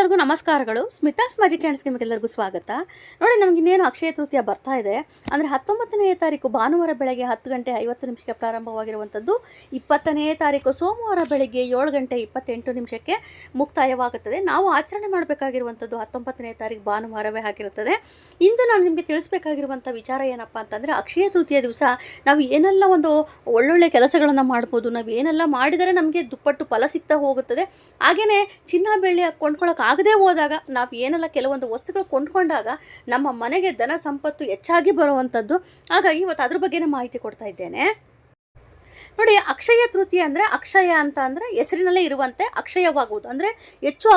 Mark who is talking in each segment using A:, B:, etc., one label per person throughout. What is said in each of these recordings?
A: ಎಲ್ಲರಿಗೂ ನಮಸ್ಕಾರಗಳು. ಸ್ಮಿತಾಸ್ ಮ್ಯಾಜಿಕ್ ಹ್ಯಾಂಡ್ಸ್ಗೆ ನಿಮಗೆಲ್ಲರಿಗೂ ಸ್ವಾಗತ. ನೋಡಿ, ನಮಗಿನ್ನೇನು ಅಕ್ಷಯ ತೃತೀಯ ಬರ್ತಾ ಇದೆ. ಅಂದರೆ 19ನೇ ತಾರೀಕು ಭಾನುವಾರ ಬೆಳಗ್ಗೆ 10 ಗಂಟೆ 50 ನಿಮಿಷಕ್ಕೆ ಪ್ರಾರಂಭವಾಗಿರುವಂಥದ್ದು. 20ನೇ ತಾರೀಕು ಸೋಮವಾರ ಬೆಳಗ್ಗೆ 7 ಗಂಟೆ 28 ನಿಮಿಷಕ್ಕೆ ಮುಕ್ತಾಯವಾಗುತ್ತದೆ. ನಾವು ಆಚರಣೆ ಮಾಡಬೇಕಾಗಿರುವಂಥದ್ದು 19ನೇ ತಾರೀಕು ಭಾನುವಾರವೇ ಆಗಿರುತ್ತದೆ. ಇಂದು ನಾನು ನಿಮಗೆ ತಿಳಿಸ್ಬೇಕಾಗಿರುವಂಥ ವಿಚಾರ ಏನಪ್ಪ ಅಂತಂದರೆ, ಅಕ್ಷಯ ತೃತೀಯ ದಿವಸ ನಾವು ಏನೆಲ್ಲ ಒಂದು ಒಳ್ಳೊಳ್ಳೆ ಕೆಲಸಗಳನ್ನು ಮಾಡ್ಬೋದು, ನಾವು ಏನೆಲ್ಲ ಮಾಡಿದರೆ ನಮಗೆ ದುಪ್ಪಟ್ಟು ಫಲ ಸಿಗ್ತಾ ಹೋಗುತ್ತದೆ. ಹಾಗೆಯೇ ಚಿನ್ನ ಬೆಳ್ಳಿ ಕೊಂಡ್ಕೊಳ್ಳೋಕ್ಕಾಗದೇ ಹೋದಾಗ ನಾವು ಏನೆಲ್ಲ ಕೆಲವೊಂದು ವಸ್ತುಗಳು ಕೊಂಡ್ಕೊಂಡಾಗ ನಮ್ಮ ಮನೆಗೆ ಧನ ಸಂಪತ್ತು ಹೆಚ್ಚಾಗಿ ಬರುವಂಥದ್ದು. ಹಾಗಾಗಿ ಇವತ್ತು ಅದ್ರ ಬಗ್ಗೆನೇ ಮಾಹಿತಿ ಕೊಡ್ತಾ ಇದ್ದೇನೆ. ನೋಡಿ, ಅಕ್ಷಯ ತೃತೀಯ ಅಂದರೆ ಅಕ್ಷಯ ಅಂತ ಅಂದರೆ ಹೆಸರಿನಲ್ಲೇ ಇರುವಂತೆ ಅಕ್ಷಯವಾಗುವುದು ಅಂದರೆ ಹೆಚ್ಚು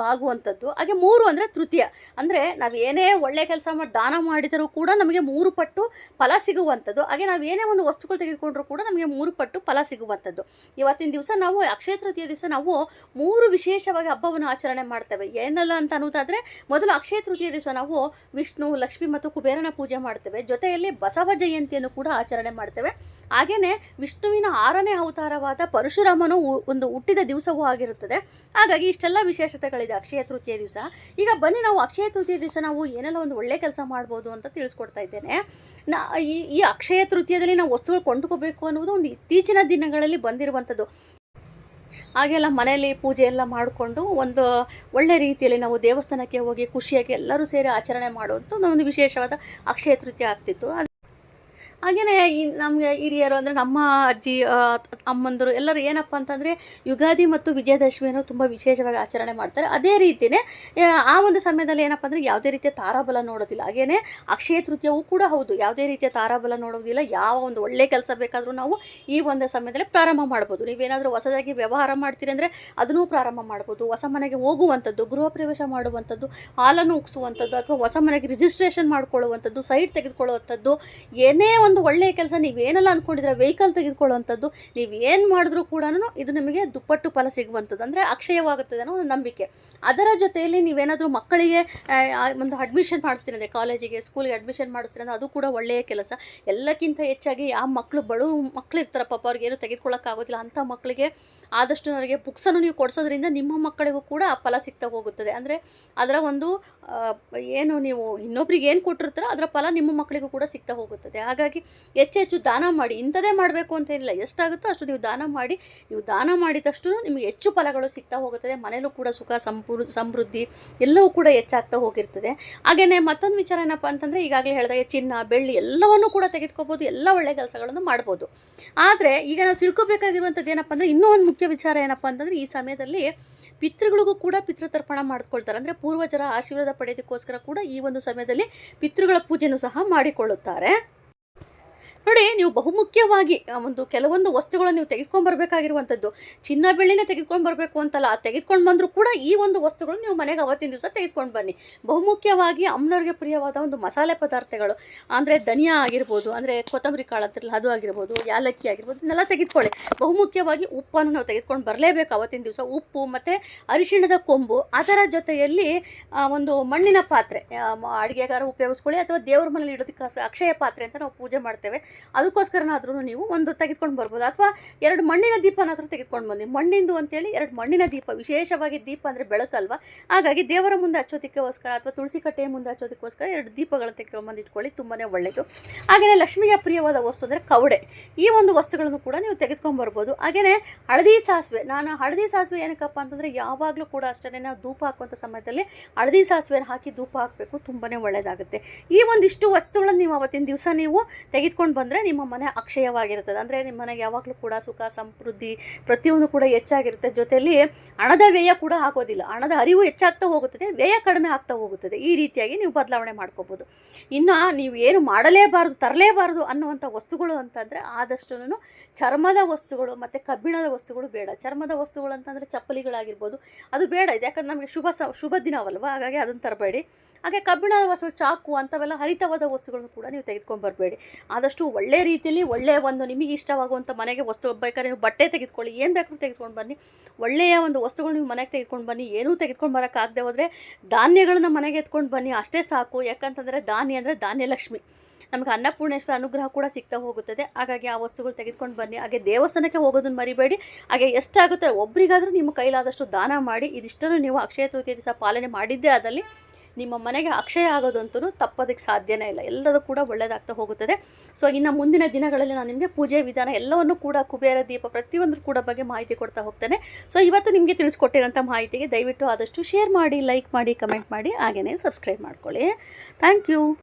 A: ಆಗುವಂಥದ್ದು. ಹಾಗೆ 3 ಅಂದರೆ ತೃತೀಯ ಅಂದರೆ ನಾವು ಏನೇ ಒಳ್ಳೆಯ ಕೆಲಸ ಮಾಡಿ ದಾನ ಮಾಡಿದರೂ ಕೂಡ ನಮಗೆ 3 ಪಟ್ಟು ಫಲ ಸಿಗುವಂಥದ್ದು. ಹಾಗೆ ನಾವು ಏನೇ ಒಂದು ವಸ್ತುಗಳು ತೆಗೆದುಕೊಂಡ್ರೂ ಕೂಡ ನಮಗೆ 3 ಪಟ್ಟು ಫಲ ಸಿಗುವಂಥದ್ದು. ಇವತ್ತಿನ ದಿವಸ ನಾವು ಅಕ್ಷಯ ತೃತೀಯ ದಿವಸ ನಾವು 3 ವಿಶೇಷವಾಗಿ ಹಬ್ಬವನ್ನು ಆಚರಣೆ ಮಾಡ್ತೇವೆ. ಏನೆಲ್ಲ ಅಂತ ಅನ್ನೋದಾದರೆ, ಮೊದಲು ಅಕ್ಷಯ ತೃತೀಯ ದಿವಸ ನಾವು ವಿಷ್ಣು, ಲಕ್ಷ್ಮಿ ಮತ್ತು ಕುಬೇರನ ಪೂಜೆ ಮಾಡ್ತೇವೆ. ಜೊತೆಯಲ್ಲಿ ಬಸವ ಜಯಂತಿಯನ್ನು ಕೂಡ ಆಚರಣೆ ಮಾಡ್ತೇವೆ. ಹಾಗೆಯೇ ವಿಷ್ಣುವಿನ 6ನೇ ಅವತಾರವಾದ ಪರಶುರಾಮನು ಒಂದು ಹುಟ್ಟಿದ ದಿವಸವೂ ಆಗಿರುತ್ತದೆ. ಹಾಗಾಗಿ ಇಷ್ಟೆಲ್ಲ ವಿಶೇಷತೆಗಳಿದೆ ಅಕ್ಷಯ ತೃತೀಯ ದಿವಸ. ಈಗ ಬನ್ನಿ, ನಾವು ಅಕ್ಷಯ ತೃತೀಯ ದಿವಸ ನಾವು ಏನೆಲ್ಲ ಒಂದು ಒಳ್ಳೆ ಕೆಲಸ ಮಾಡ್ಬೋದು ಅಂತ ತಿಳಿಸ್ಕೊಡ್ತಾ ಇದ್ದೇನೆ. ಈ ಅಕ್ಷಯ ತೃತೀಯದಲ್ಲಿ ನಾವು ವಸ್ತುಗಳು ಕೊಂಡ್ಕೋಬೇಕು ಅನ್ನೋದು ಒಂದು ಇತ್ತೀಚಿನ ದಿನಗಳಲ್ಲಿ ಬಂದಿರುವಂಥದ್ದು. ಹಾಗೆಲ್ಲ ಮನೆಯಲ್ಲಿ ಪೂಜೆ ಎಲ್ಲ ಮಾಡಿಕೊಂಡು ಒಂದು ಒಳ್ಳೆ ರೀತಿಯಲ್ಲಿ ನಾವು ದೇವಸ್ಥಾನಕ್ಕೆ ಹೋಗಿ ಖುಷಿಯಾಗಿ ಎಲ್ಲರೂ ಸೇರಿ ಆಚರಣೆ ಮಾಡುವಂಥ ಒಂದು ವಿಶೇಷವಾದ ಅಕ್ಷಯ ತೃತೀಯ ಆಗ್ತಿತ್ತು. ಹಾಗೆಯೇ ನಮಗೆ ಹಿರಿಯರು ಅಂದರೆ ನಮ್ಮ ಅಜ್ಜಿ, ಅಮ್ಮಂದರು ಎಲ್ಲರೂ ಏನಪ್ಪ ಅಂತಂದರೆ ಯುಗಾದಿ ಮತ್ತು ವಿಜಯದಶಮಿಯನ್ನು ತುಂಬ ವಿಶೇಷವಾಗಿ ಆಚರಣೆ ಮಾಡ್ತಾರೆ. ಅದೇ ರೀತಿಯೇ ಆ ಒಂದು ಸಮಯದಲ್ಲಿ ಏನಪ್ಪ ಅಂದರೆ ಯಾವುದೇ ರೀತಿಯ ತಾರಾಬಲ ನೋಡೋದಿಲ್ಲ. ಹಾಗೆಯೇ ಅಕ್ಷಯ ತೃತೀಯವೂ ಕೂಡ ಹೌದು, ಯಾವುದೇ ರೀತಿಯ ತಾರಾಬಲ ನೋಡೋದಿಲ್ಲ. ಯಾವ ಒಂದು ಒಳ್ಳೆಯ ಕೆಲಸ ಬೇಕಾದರೂ ನಾವು ಈ ಒಂದು ಸಮಯದಲ್ಲಿ ಪ್ರಾರಂಭ ಮಾಡ್ಬೋದು. ನೀವೇನಾದರೂ ಹೊಸದಾಗಿ ವ್ಯವಹಾರ ಮಾಡ್ತೀರಿ ಅಂದರೆ ಅದನ್ನೂ ಪ್ರಾರಂಭ ಮಾಡ್ಬೋದು. ಹೊಸ ಮನೆಗೆ ಹೋಗುವಂಥದ್ದು, ಗೃಹ ಪ್ರವೇಶ ಮಾಡುವಂಥದ್ದು, ಹಾಲನ್ನು ಉಗಿಸುವಂಥದ್ದು, ಅಥವಾ ಹೊಸ ಮನೆಗೆ ರಿಜಿಸ್ಟ್ರೇಷನ್ ಮಾಡ್ಕೊಳ್ಳುವಂಥದ್ದು, ಸೈಟ್ ತೆಗೆದುಕೊಳ್ಳುವಂಥದ್ದು, ಏನೇ ಒಂದು ಒಳ್ಳೆಯ ಕೆಲಸ ನೀವೇನೆಲ್ಲ ಅಂದ್ಕೊಂಡಿದ್ರೆ, ವೆಹಿಕಲ್ ತೆಗೆದುಕೊಳ್ಳುವಂಥದ್ದು, ನೀವು ಏನು ಮಾಡಿದ್ರೂ ಕೂಡ ಇದು ನಿಮಗೆ ದುಪ್ಪಟ್ಟು ಫಲ ಸಿಗುವಂಥದ್ದು ಅಂದರೆ ಅಕ್ಷಯವಾಗುತ್ತದೆ ಅನ್ನೋ ಒಂದು ನಂಬಿಕೆ. ಅದರ ಜೊತೆಯಲ್ಲಿ ನೀವೇನಾದರೂ ಮಕ್ಕಳಿಗೆ ಒಂದು ಅಡ್ಮಿಷನ್ ಮಾಡಿಸ್ತೀನಿ ಅಂದರೆ, ಕಾಲೇಜಿಗೆ ಸ್ಕೂಲಿಗೆ ಅಡ್ಮಿಷನ್ ಮಾಡಿಸ್ತೀನಿ ಅಂದರೆ ಅದು ಕೂಡ ಒಳ್ಳೆಯ ಕೆಲಸ. ಎಲ್ಲಕ್ಕಿಂತ ಹೆಚ್ಚಾಗಿ ಯಾವ ಮಕ್ಕಳು ಬಡ ಮಕ್ಕಳು ಇರ್ತಾರೆ ಪಾಪ, ಅವ್ರಿಗೆ ಏನು ತೆಗೆದುಕೊಳ್ಳೋಕ್ಕಾಗೋದಿಲ್ಲ ಅಂಥ ಮಕ್ಕಳಿಗೆ ಆದಷ್ಟು ಅವರಿಗೆ ಬುಕ್ಸನ್ನು ನೀವು ಕೊಡಿಸೋದ್ರಿಂದ ನಿಮ್ಮ ಮಕ್ಕಳಿಗೂ ಕೂಡ ಆ ಫಲ ಸಿಗ್ತಾ ಹೋಗುತ್ತದೆ. ಅಂದರೆ ಅದರ ಒಂದು ಏನು ನೀವು ಇನ್ನೊಬ್ರಿಗೆ ಏನು ಕೊಟ್ಟಿರ್ತಾರೋ ಅದರ ಫಲ ನಿಮ್ಮ ಮಕ್ಕಳಿಗೂ ಕೂಡ ಸಿಗ್ತಾ ಹೋಗುತ್ತದೆ. ಹಾಗಾಗಿ ಹೆಚ್ಚೆಚ್ಚು ದಾನ ಮಾಡಿ. ಇಂಥದ್ದೇ ಮಾಡಬೇಕು ಅಂತೇನಿಲ್ಲ, ಎಷ್ಟಾಗುತ್ತೋ ಅಷ್ಟು ನೀವು ದಾನ ಮಾಡಿ. ನೀವು ದಾನ ಮಾಡಿದಷ್ಟು ನಿಮಗೆ ಹೆಚ್ಚು ಫಲಗಳು ಸಿಗ್ತಾ ಹೋಗುತ್ತದೆ. ಮನೇಲೂ ಕೂಡ ಸುಖ ಸಮೃದ್ಧಿ ಎಲ್ಲವೂ ಕೂಡ ಹೆಚ್ಚಾಗ್ತಾ ಹೋಗಿರ್ತದೆ. ಹಾಗೆಯೇ ಮತ್ತೊಂದು ವಿಚಾರ ಏನಪ್ಪ ಅಂತಂದರೆ, ಈಗಾಗಲೇ ಹೇಳಿದಾಗ ಚಿನ್ನ ಬೆಳ್ಳಿ ಎಲ್ಲವನ್ನೂ ಕೂಡ ತೆಗೆದುಕೋಬೋದು, ಎಲ್ಲ ಒಳ್ಳೆಯ ಕೆಲಸಗಳನ್ನು ಮಾಡ್ಬೋದು. ಆದರೆ ಈಗ ನಾವು ತಿಳ್ಕೊಬೇಕಾಗಿರುವಂಥದ್ದು ಏನಪ್ಪ ಅಂದರೆ, ಇನ್ನೂ ಒಂದು ಮುಖ್ಯ ವಿಚಾರ ಏನಪ್ಪ ಅಂತಂದರೆ, ಈ ಸಮಯದಲ್ಲಿ ಪಿತೃಗಳಿಗೂ ಕೂಡ ಪಿತೃತರ್ಪಣ ಮಾಡ್ಕೊಳ್ತಾರೆ. ಅಂದರೆ ಪೂರ್ವಜರ ಆಶೀರ್ವಾದ ಪಡೆಯೋದಕ್ಕೋಸ್ಕರ ಕೂಡ ಈ ಒಂದು ಸಮಯದಲ್ಲಿ ಪಿತೃಗಳ ಪೂಜೆನೂ ಸಹ ಮಾಡಿಕೊಳ್ಳುತ್ತಾರೆ. ನೋಡಿ, ನೀವು ಬಹುಮುಖ್ಯವಾಗಿ ಒಂದು ಕೆಲವೊಂದು ವಸ್ತುಗಳನ್ನು ನೀವು ತೆಗೆದುಕೊಂಡು ಬರಬೇಕಾಗಿರುವಂಥದ್ದು, ಚಿನ್ನ ಬೆಳ್ಳಿನೇ ತೆಗೆದುಕೊಂಡು ಬರಬೇಕು ಅಂತಲ್ಲ, ತೆಗೆದುಕೊಂಡು ಬಂದರೂ ಕೂಡ ಈ ಒಂದು ವಸ್ತುಗಳು ನೀವು ಮನೆಗೆ ಅವತ್ತಿನ ದಿವಸ ತೆಗೆದುಕೊಂಡು ಬನ್ನಿ. ಬಹುಮುಖ್ಯವಾಗಿ ಅಮ್ಮನವ್ರಿಗೆ ಪ್ರಿಯವಾದ ಒಂದು ಮಸಾಲೆ ಪದಾರ್ಥಗಳು ಅಂದರೆ ಧನಿಯಾ ಆಗಿರ್ಬೋದು, ಅಂದರೆ ಕೊತ್ತಂಬರಿ ಕಾಳು ಅಂತಿರಲ್ಲ ಅದು ಆಗಿರ್ಬೋದು, ಯಾಲಕ್ಕಿ ಆಗಿರ್ಬೋದು, ಇದನ್ನೆಲ್ಲ ತೆಗೆದುಕೊಳ್ಳಿ. ಬಹುಮುಖ್ಯವಾಗಿ ಉಪ್ಪನ್ನು ನಾವು ತೆಗೆದುಕೊಂಡು ಬರಲೇಬೇಕು ಅವತ್ತಿನ ದಿವಸ. ಉಪ್ಪು ಮತ್ತು ಅರಿಶಿಣದ ಕೊಂಬು, ಅದರ ಜೊತೆಯಲ್ಲಿ ಒಂದು ಮಣ್ಣಿನ ಪಾತ್ರೆ ಅಡುಗೆಗಾರ ಉಪಯೋಗಿಸ್ಕೊಳ್ಳಿ, ಅಥವಾ ದೇವ್ರ ಮನೇಲಿ ಇಡೋದಕ್ಕೆ ಅಕ್ಷಯ ಪಾತ್ರೆ ಅಂತ ನಾವು ಪೂಜೆ ಮಾಡ್ತೇವೆ, ಅದಕ್ಕೋಸ್ಕರನಾದ್ರೂ ನೀವು ಒಂದು ತೆಗೆದುಕೊಂಡು ಬರ್ಬೋದು. ಅಥವಾ 2 ಮಣ್ಣಿನ ದೀಪನಾದರೂ ತೆಗೆದುಕೊಂಡು ಬನ್ನಿ. ಮಣ್ಣಿಂದು ಅಂತೇಳಿ 2 ಮಣ್ಣಿನ ದೀಪ, ವಿಶೇಷವಾಗಿ ದೀಪ ಅಂದರೆ ಬೆಳಕಲ್ವ, ಹಾಗಾಗಿ ದೇವರ ಮುಂದೆ ಹಚ್ಚೋದಕ್ಕೋಸ್ಕರ ಅಥವಾ ತುಳಸಿ ಕಟ್ಟೆಯ ಮುಂದೆ ಹಚ್ಚೋದಕ್ಕೋಸ್ಕರ 2 ದೀಪಗಳನ್ನು ತೆಗೆದುಕೊಂಡು ಬಂದು ಇಟ್ಕೊಳ್ಳಿ, ತುಂಬಾ ಒಳ್ಳೆಯದು. ಹಾಗೆಯೇ ಲಕ್ಷ್ಮಿಗೆ ಪ್ರಿಯವಾದ ವಸ್ತು ಅಂದರೆ ಕವಡೆ, ಈ ಒಂದು ವಸ್ತುಗಳನ್ನು ಕೂಡ ನೀವು ತೆಗೆದುಕೊಂಡು ಬರ್ಬೋದು. ಹಾಗೆಯೇ ಹಳದಿ ಸಾಸಿವೆ, ನಾನು ಹಳದಿ ಸಾಸಿವೆ ಏನಕ್ಕಪ್ಪ ಅಂತಂದರೆ, ಯಾವಾಗಲೂ ಕೂಡ ಅಷ್ಟೇ ನಾವು ಧೂಪ ಹಾಕುವಂಥ ಸಮಯದಲ್ಲಿ ಹಳದಿ ಸಾಸಿವೆನ ಹಾಕಿ ಧೂಪ ಹಾಕಬೇಕು, ತುಂಬಾ ಒಳ್ಳೆಯದಾಗುತ್ತೆ. ಈ ಒಂದಿಷ್ಟು ವಸ್ತುಗಳನ್ನು ನೀವು ಅವತ್ತಿನ ದಿವಸ ನೀವು ತೆಗೆದುಕೊಂಡು ಬಂದರೆ ನಿಮ್ಮ ಮನೆ ಅಕ್ಷಯವಾಗಿರುತ್ತದೆ. ಅಂದರೆ ನಿಮ್ಮ ಮನೆಗೆ ಯಾವಾಗಲೂ ಕೂಡ ಸುಖ ಸಮೃದ್ಧಿ ಪ್ರತಿಯೊಂದು ಕೂಡ ಹೆಚ್ಚಾಗಿರುತ್ತೆ. ಜೊತೆಯಲ್ಲಿ ಹಣದ ವ್ಯಯ ಕೂಡ ಆಗೋದಿಲ್ಲ, ಹಣದ ಹರಿವು ಹೆಚ್ಚಾಗ್ತಾ ಹೋಗುತ್ತದೆ, ವ್ಯಯ ಕಡಿಮೆ ಆಗ್ತಾ ಹೋಗುತ್ತದೆ. ಈ ರೀತಿಯಾಗಿ ನೀವು ಬದಲಾವಣೆ ಮಾಡ್ಕೋಬೋದು. ಇನ್ನು ನೀವು ಏನು ಮಾಡಲೇಬಾರದು, ತರಲೇಬಾರದು ಅನ್ನುವಂಥ ವಸ್ತುಗಳು ಅಂತಂದರೆ, ಆದಷ್ಟು ಚರ್ಮದ ವಸ್ತುಗಳು ಮತ್ತು ಕಬ್ಬಿಣದ ವಸ್ತುಗಳು ಬೇಡ. ಚರ್ಮದ ವಸ್ತುಗಳು ಅಂತಂದರೆ ಚಪ್ಪಲಿಗಳಾಗಿರ್ಬೋದು, ಅದು ಬೇಡ. ಇದು ಯಾಕಂದರೆ ನಮಗೆ ಶುಭ ದಿನವಲ್ವ, ಹಾಗಾಗಿ ಅದನ್ನು ತರಬೇಡಿ. ಹಾಗೆ ಕಬ್ಬಿಣದ ವಸ್ತು, ಚಾಕು ಅಂಥವೆಲ್ಲ ಹರಿತವಾದ ವಸ್ತುಗಳನ್ನು ಕೂಡ ನೀವು ತೆಗೆದುಕೊಂಡು ಬರಬೇಡಿ. ಆದಷ್ಟು ಒಳ್ಳೆ ರೀತಿಯಲ್ಲಿ ಒಳ್ಳೆಯ ಒಂದು ನಿಮಗೆ ಇಷ್ಟವಾಗುವಂಥ ಮನೆಗೆ ವಸ್ತು ಬೇಕಾದ್ರೆ ನೀವು ಬಟ್ಟೆ ತೆಗೆದುಕೊಳ್ಳಿ, ಏನು ಬೇಕಾದ್ರೂ ತೆಗೆದುಕೊಂಡು ಬನ್ನಿ. ಒಳ್ಳೆಯ ಒಂದು ವಸ್ತುಗಳು ನೀವು ಮನೆಗೆ ತೆಗೆದುಕೊಂಡು ಬನ್ನಿ. ಏನೂ ತೆಗೆದುಕೊಂಡು ಬರೋಕ್ಕಾಗದೆ ಹೋದರೆ ಧಾನ್ಯಗಳನ್ನ ಮನೆಗೆ ಎತ್ಕೊಂಡು ಬನ್ನಿ, ಅಷ್ಟೇ ಸಾಕು. ಯಾಕಂತಂದರೆ ಧಾನ್ಯ ಅಂದರೆ ಧಾನ್ಯಲಕ್ಷ್ಮಿ. ನಮಗೆ ಅನ್ನಪೂರ್ಣೇಶ್ವರ ಅನುಗ್ರಹ ಕೂಡ ಸಿಗ್ತಾ ಹೋಗುತ್ತದೆ. ಹಾಗಾಗಿ ಆ ವಸ್ತುಗಳು ತೆಗೆದುಕೊಂಡು ಬನ್ನಿ. ಹಾಗೆ ದೇವಸ್ಥಾನಕ್ಕೆ ಹೋಗೋದನ್ನು ಮರಿಬೇಡಿ. ಹಾಗೆ ಎಷ್ಟಾಗುತ್ತೆ ಒಬ್ರಿಗಾದರೂ ನಿಮ್ಮ ಕೈಲಾದಷ್ಟು ದಾನ ಮಾಡಿ. ಇದಿಷ್ಟನ್ನು ನೀವು ಅಕ್ಷಯ ತೃತೀಯ ದಿವಸ ಪಾಲನೆ ಮಾಡಿದ್ದೇ ಆದಲ್ಲಿ ನಿಮ್ಮ ಮನೆಗೆ ಅಕ್ಷಯ ಆಗೋದಂತೂ ತಪ್ಪೋದಕ್ಕೆ ಸಾಧ್ಯನೇ ಇಲ್ಲ. ಎಲ್ಲದೂ ಕೂಡ ಒಳ್ಳೆಯದಾಗ್ತಾ ಹೋಗುತ್ತದೆ. ಸೊ ಇನ್ನು ಮುಂದಿನ ದಿನಗಳಲ್ಲಿ ನಾನು ನಿಮಗೆ ಪೂಜೆ ವಿಧಾನ ಎಲ್ಲವನ್ನು ಕೂಡ ಕುಬೇರ ದೀಪ ಪ್ರತಿಯೊಂದ್ರ ಕೂಡ ಬಗ್ಗೆ ಮಾಹಿತಿ ಕೊಡ್ತಾ ಹೋಗ್ತೇನೆ. ಸೊ ಇವತ್ತು ನಿಮಗೆ ತಿಳಿಸ್ಕೊಟ್ಟಿರೋಂಥ ಮಾಹಿತಿಗೆ ದಯವಿಟ್ಟು ಆದಷ್ಟು ಶೇರ್ ಮಾಡಿ, ಲೈಕ್ ಮಾಡಿ, ಕಮೆಂಟ್ ಮಾಡಿ, ಹಾಗೆಯೇ ಸಬ್ಸ್ಕ್ರೈಬ್ ಮಾಡ್ಕೊಳ್ಳಿ. Thank you.